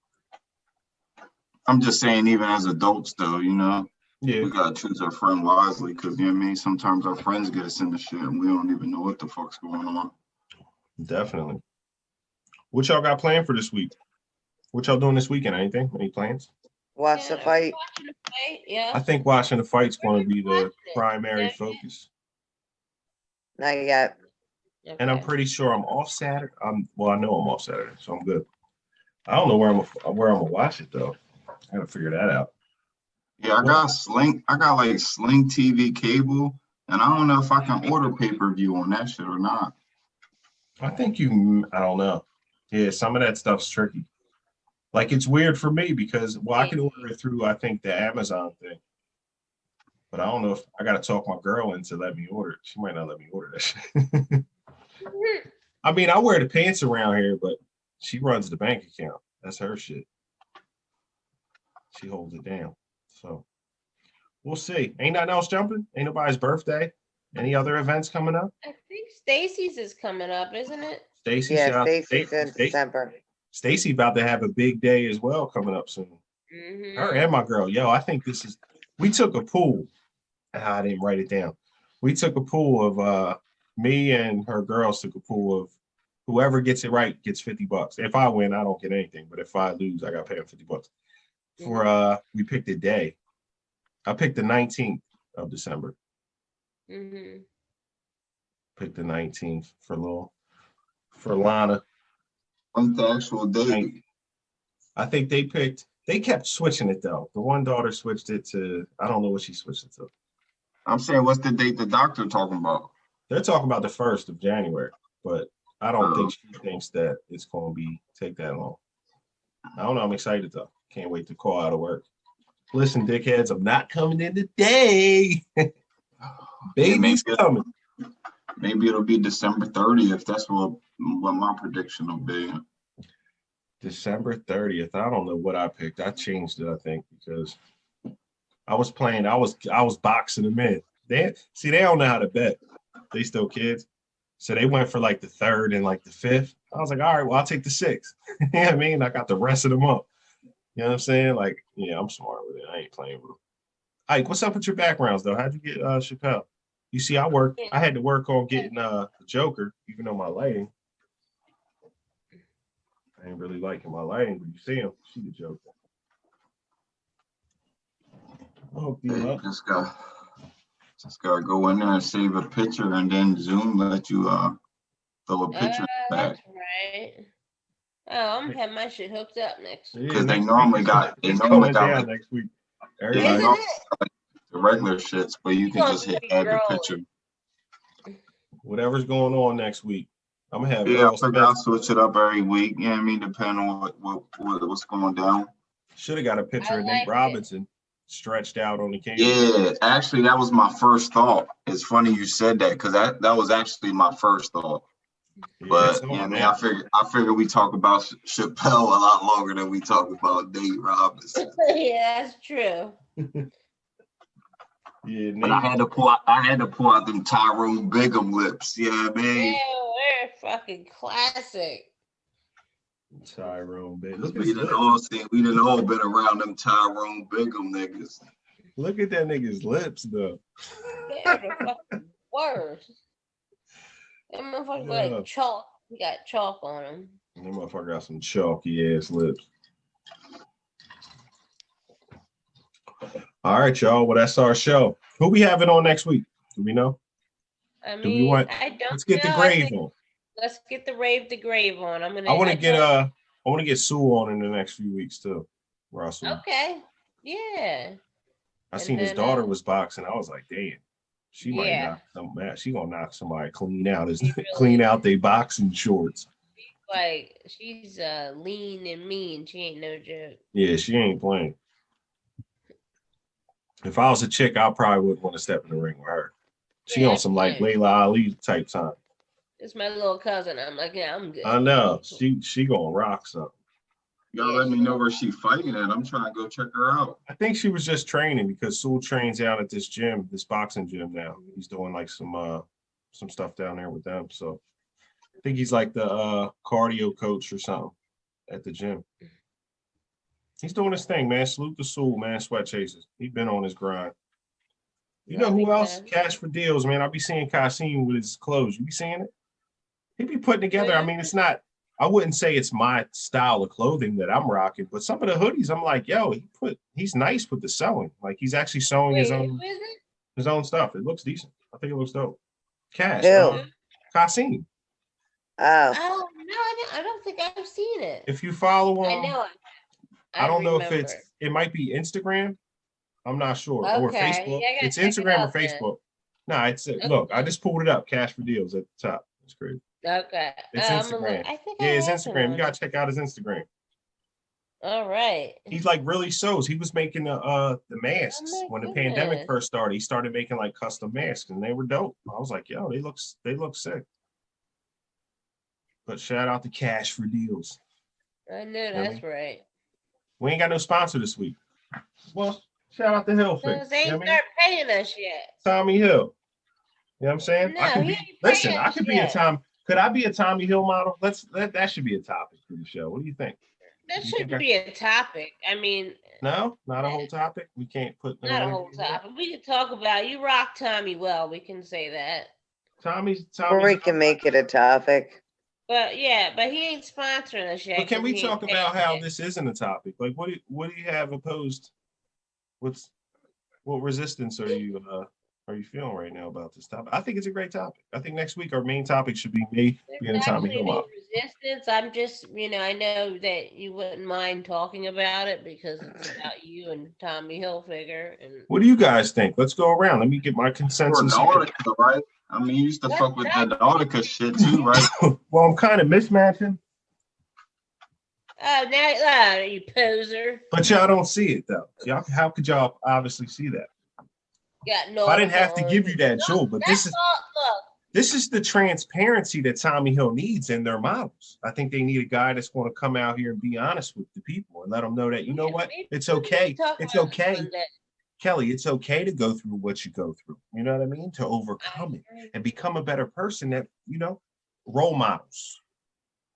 I'm just saying, even as adults, though, yeah, we gotta choose our friend wisely, because sometimes our friends get us into shit and we don't even know what the fuck's going on. Definitely. What y'all got planned for this week? What y'all doing this weekend? Anything? Any plans? Watch the fight. Watching the fight, yeah. I think watching the fight's going to be the primary focus. Not yet. Okay. And I'm pretty sure I'm off Saturday. I know I'm off Saturday, so I'm good. I don't know where I'm gonna watch it though. I gotta figure that out. Yeah, I got Sling TV cable, and I don't know if I can order pay-per-view on that shit or not. I think I don't know. Yeah, some of that stuff's tricky. Like, it's weird for me because, I can order it through, I think, the Amazon thing. But I don't know if I got to talk my girl into let me order it. She might not let me order that shit. I mean, I wear the pants around here, but she runs the bank account. That's her shit. She holds it down. So we'll see. Ain't nothing else jumping? Ain't nobody's birthday? Any other events coming up? I think Stacy's is coming up, isn't it? Stacy, yeah, Stacy's in December. Stacy about to have a big day as well coming up soon. Her and my girl. Yo, I think we took a pool. I didn't write it down. We took a pool of me and her girls took a pool of whoever gets it right gets $50. If I win, I don't get anything. But if I lose, I got to pay them $50. For we picked a day. I picked the 19th of December. Picked the 19th for Lana. When's the actual date? I think they kept switching it though. The one daughter switched it to, I don't know what she switched it to. I'm saying, what's the date the doctor talking about? They're talking about the 1st of January, but I don't think she thinks that it's going to take that long. I don't know. I'm excited though. Can't wait to call out of work. Listen, dickheads, I'm not coming in today. Baby's coming. Maybe it'll be December 30th. That's what my prediction will be. December 30th. I don't know what I picked. I changed it, I think, because I was boxing them in. They don't know how to bet. They still kids. So they went for like the 3rd and like the 5th. I was like, all right, well, I'll take the 6th. You know what I mean? I got the rest of them up. You know what I'm saying? Like, yeah, I'm smart with it. I ain't playing with them. Ike, what's up with your backgrounds though? How'd you get Chappelle? You see, I had to work on getting the Joker, even though my lighting. I ain't really liking my lighting, but you see him, see the Joker. Just gotta go in there and save a picture, and then Zoom let you throw a picture back. That's right. Oh, I'm gonna have my shit hooked up next week. Because they normally got like, next week. The regular shits, but you can just hit add the picture. Whatever's going on next week, I'm gonna have. Yeah, I figure I'll switch it up every week. You know what I mean? Depending on what's going down. Should have got a picture of Nate Robinson stretched out on the camera. Yeah, actually, that was my first thought. It's funny you said that, because that was actually my first thought. Yeah, but yeah, man, I figure we talk about Chappelle a lot longer than we talk about Nate Robinson. Yeah, that's true. Yeah, but I had to pull out them Tyrone Bigham lips. Yeah, man. Yeah, they're fucking classic. Tyrone Bigham. We done all been around them Tyrone Bigham niggas. Look at that nigga's lips though. They're the fucking worst. That motherfucker like chalk. He got chalk on him. That motherfucker got some chalky ass lips. All right, y'all. Well, that's our show. Who we having on next week? Do we know? I Do we mean, want? I don't Let's get know. the I grave think on. let's get the rave the grave on. I'm gonna. I want I to get told- I want to get Sue on in the next few weeks too. Russell. Okay. Yeah. I And seen his then, daughter was boxing. I was like, damn, she might Yeah. knock some. She gonna knock somebody clean out his She really clean is. out their boxing shorts. Like she's lean and mean. She ain't no joke. Yeah, she ain't playing. If I was a chick, I probably wouldn't want to step in the ring with her. She Yeah, on some like yeah. Layla Ali type time. It's my little cousin. I'm like, yeah, I'm good. I know. She gonna rock something. Y'all let me know where she fighting at. I'm trying to go check her out. I think she was just training because Sewell trains out at this gym, this boxing gym now. He's doing like some stuff down there with them. So I think he's like the cardio coach or something at the gym. He's doing his thing, man. Salute to Sewell, man. Sweat Chasers. He's been on his grind. You know who else? Cash for Deals, man. I'll be seeing Kasim with his clothes. You be seeing it? He be putting together. I mean, it's not, I wouldn't say it's my style of clothing that I'm rocking, but some of the hoodies, I'm like, yo, he's nice with the sewing. Like he's actually sewing his own stuff. It looks decent. I think it looks dope. Cash. Kasim. Oh no, I don't think I've seen it. If you follow him, I know. I don't know if it might be Instagram. I'm not sure. Okay. Or Facebook. Yeah, it's Instagram or Facebook. No, it's look, I just pulled it up. Cash for Deals at the top. It's crazy. Okay. It's Instagram. It's Instagram. You gotta check out his Instagram. All right. He's like really sews. He was making the masks when the pandemic first started. He started making like custom masks and they were dope. I was like, yo, they look sick. But shout out to Cash for Deals. I know that's right. We ain't got no sponsor this week. Well, shout out to Hilfiger. They ain't start paying us yet. Tommy Hill. You know what I'm saying? No, I could be a Tom. Could I be a Tommy Hill model? That should be a topic for the show. What do you think? That shouldn't be a topic. I mean, no, not a whole topic. We can't put not a whole topic. We can talk about you rock Tommy well. We can say that. Tommy's or we can make it a topic. But yeah, but he ain't sponsoring us yet. But can we talk about how this isn't a topic? Like, what do you have opposed? What resistance are you feeling right now about this topic? I think it's a great topic. I think next week our main topic should be me being a Tommy Hill model. Resistance. I'm just, I know that you wouldn't mind talking about it because it's about you and Tommy Hilfiger. And what do you guys think? Let's go around. Let me get my consensus. Right? I mean, you used to fuck with the Nautica shit too, right? Well, I'm kind of mismatching. Oh, now you poser. But y'all don't see it though. Y'all, how could y'all obviously see that? Got no. I didn't have to give you that, Joel, but this is the transparency that Tommy Hill needs in their models. I think they need a guy that's going to come out here and be honest with the people and let them know that, you know what? It's okay. It's okay. Kelly, it's okay to go through what you go through. You know what I mean? To overcome it and become a better person that, role models.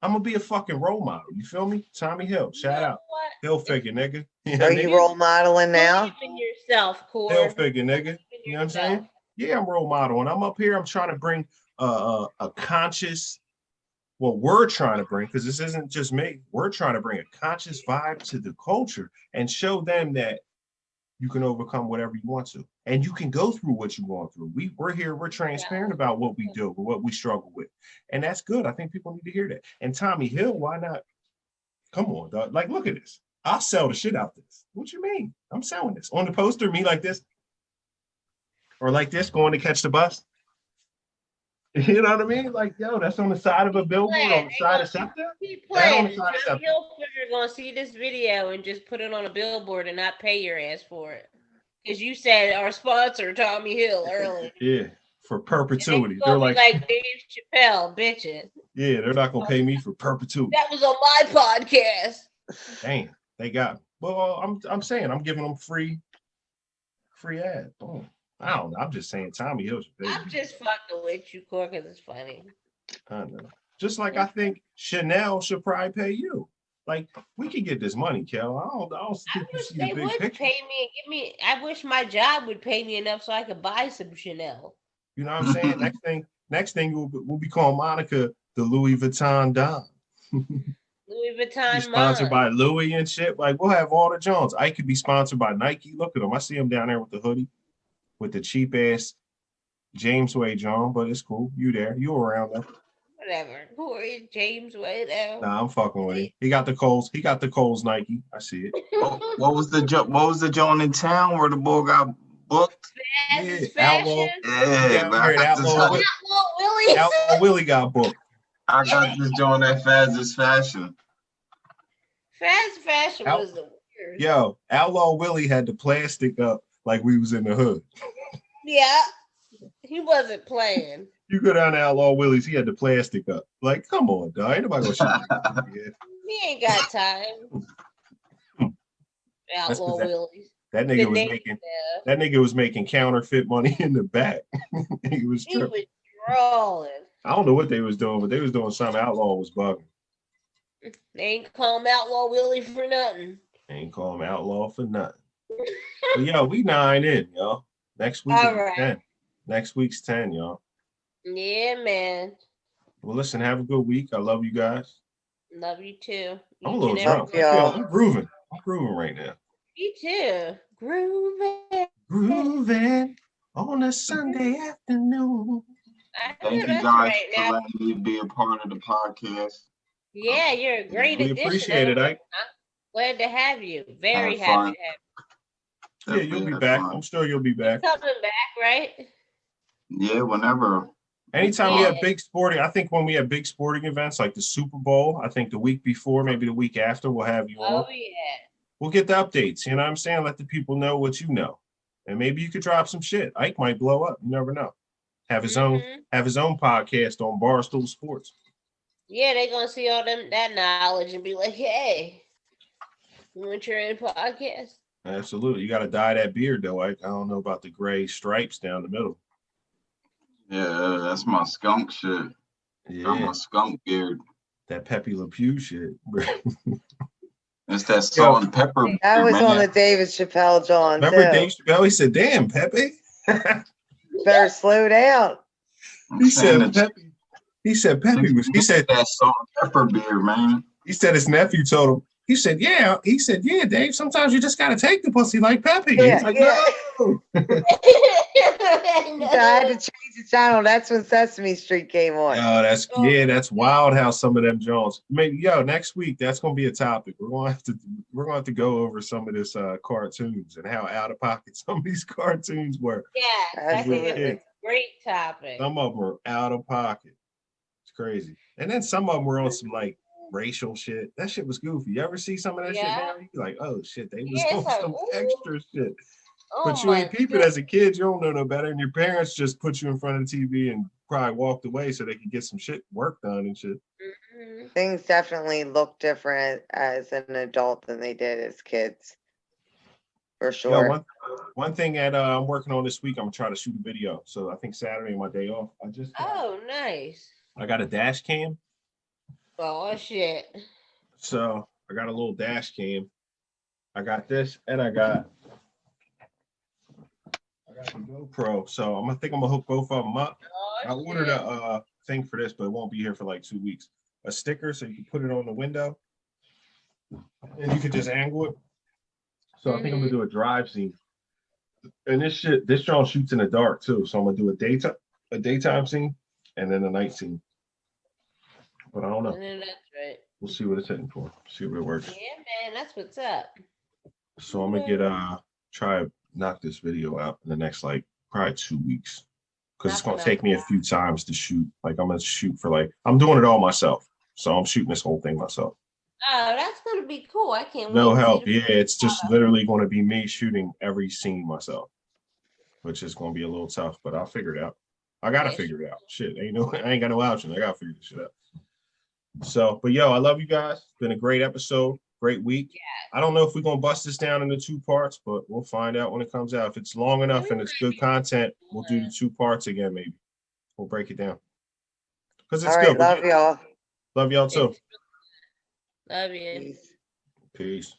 I'm going to be a fucking role model. You feel me? Tommy Hill, shout out. Hilfiger, nigga. Are you role modeling now? Believe in yourself, Corey. Hilfiger, nigga. You know what I'm saying? Yeah, I'm role model. And I'm up here. I'm trying to bring a conscious, we're trying to bring, because this isn't just me. We're trying to bring a conscious vibe to the culture and show them that you can overcome whatever you want to. And you can go through what you're going through. We're here, we're transparent about what we do, what we struggle with. And that's good. I think people need to hear that. And Tommy Hill, why not? Come on, dog. Like, look at this. I'll sell the shit out this. What you mean? I'm selling this. On the poster, me like this. Or like this, going to catch the bus. You know what I mean? Like, yo, that's on the side of a billboard, on the side of SEPTA. Hilfiger gonna see this video and just put it on a billboard and not pay your ass for it. Because you said our sponsor, Tommy Hill, earlier. Yeah, for perpetuity. They're like Dave Chappelle, bitches. Yeah, they're not gonna pay me for perpetuity. That was on my podcast. Damn, they got me. Well, I'm saying I'm giving them free ad. Boom. I don't know. I'm just saying Tommy Hill's your baby. I'm just fucking with you, Cor, because it's funny. I know. Just like I think Chanel should probably pay you. Like, we can get this money, Kel. I don't think you see the big picture. Pay me and give me. I wish my job would pay me enough so I could buy some Chanel. You know what I'm saying? Next thing we'll be calling Monica the Louis Vuitton Don. Louis Be Vuitton sponsored mom. by Louis and shit. Like we'll have all the Jones. I could be sponsored by Nike. Look at him. I see him down there with the hoodie, with the cheap ass James Wade John. But it's cool. You there? You around though? Whatever. Who are you, James Wade? Nah, I'm fucking with him. He got the Coles. He got the Coles Nike. I see it. What was the joint in town where the boy got booked? Fast's Outlaw. fashion. Yeah, Down but here at Outlaw Willie. Outlaw Willie got booked. I got this joint at Faz's Fashion. Fast fashion was the weird. Yo, Outlaw Willie had the plastic up like we was in the hood. Yeah. He wasn't playing. You go down to Outlaw Willie's, he had the plastic up. Like, come on, dog. Ain't nobody gonna shoot you. He ain't got time. Outlaw Willie. That nigga was making counterfeit money in the back. He was drawing. I don't know what they was doing, but they was doing something. Outlaw was bugging. They ain't call him Outlaw Willie for nothing. They ain't call him Outlaw for nothing. But yo, we 9 in, y'all. Next week is 10. Next week's 10, y'all. Yeah, man. Well, listen, have a good week. I love you guys. Love you too. I'm a little drunk. I'm grooving. I'm grooving right now. Me too. Grooving. Grooving on a Sunday afternoon. Thank you guys for letting me be a part of the podcast. Yeah, you're a great addition. We appreciate it, Ike. Glad to have you. Very happy to have you. Yeah, you'll be back. I'm sure you'll be back. You're coming back, right? Yeah, whenever. Anytime we have big sporting, I think when we have big sporting events like the Super Bowl, I think the week before, maybe the week after, we'll have you on. Oh, yeah. We'll get the updates. You know what I'm saying? Let the people know what you know. And maybe you could drop some shit. Ike might blow up. You never know. Have his own podcast on Barstool Sports. Yeah, they're gonna see all that knowledge and be like, hey, you want your own podcast? Absolutely. You gotta dye that beard though, Ike. I don't know about the gray stripes down the middle. Yeah, that's my skunk shit. Yeah. I'm a skunk beard. That Pepe Le Pew shit. It's that salt and pepper. That was on the David Chappelle John. Remember Dave Chappelle? He said, damn, Pepe. Better slow down. He said Pepe was that salt and pepper beard, man. He said his nephew told him, he said, yeah, Dave, sometimes you just gotta take the pussy like Pepe. Yeah, he's like, no. I had to change the channel. That's when Sesame Street came on. Oh, that's wild how some of them Jones. Maybe next week that's gonna be a topic. We're gonna have to go over some of this cartoons and how out of pocket some of these cartoons were. Yeah, that's a great topic. Some of them were out of pocket. It's crazy. And then some of them were on some like racial shit. That shit was goofy. You ever see some of that shit now? You're like, oh shit, they was on some extra shit. But you ain't peeping as a kid, you don't know no better. And your parents just put you in front of the TV and probably walked away so they could get some work done and shit. Mm-hmm. Things definitely look different as an adult than they did as kids. For sure. Yeah, one thing that I'm working on this week, I'm gonna try to shoot a video. So I think Saturday, my day off. Nice. I got a dash cam. Oh shit. So I got a little dash cam. I got this and I got the GoPro. So I'm gonna hook both of them up. I ordered a thing for this, but it won't be here for like 2 weeks. A sticker so you can put it on the window and you could just angle it. So I think I'm gonna do a drive scene. And this drone shoots in the dark too. So I'm gonna do a daytime scene and then a night scene. But I don't know. That's right. We'll see what it's hitting for. See if it works. Yeah, man, that's what's up. So I'm gonna try to knock this video out in the next probably 2 weeks. Because it's gonna take me a few times to shoot. Like I'm gonna shoot for I'm doing it all myself. So I'm shooting this whole thing myself. Oh, that's gonna be cool. I can't wait. No help. Yeah, it's just literally gonna be me shooting every scene myself. Which is gonna be a little tough, but I'll figure it out. I gotta figure it out. Shit, I ain't got no option. I gotta figure this shit out. So, but yo, I love you guys. It's been a great episode, great week. Yeah. I don't know if we're gonna bust this down into 2 parts, but we'll find out when it comes out. If it's long enough and it's good content, we'll do the 2 parts again, maybe. We'll break it down. Because it's good. Love y'all. Love y'all too. Love you. Peace.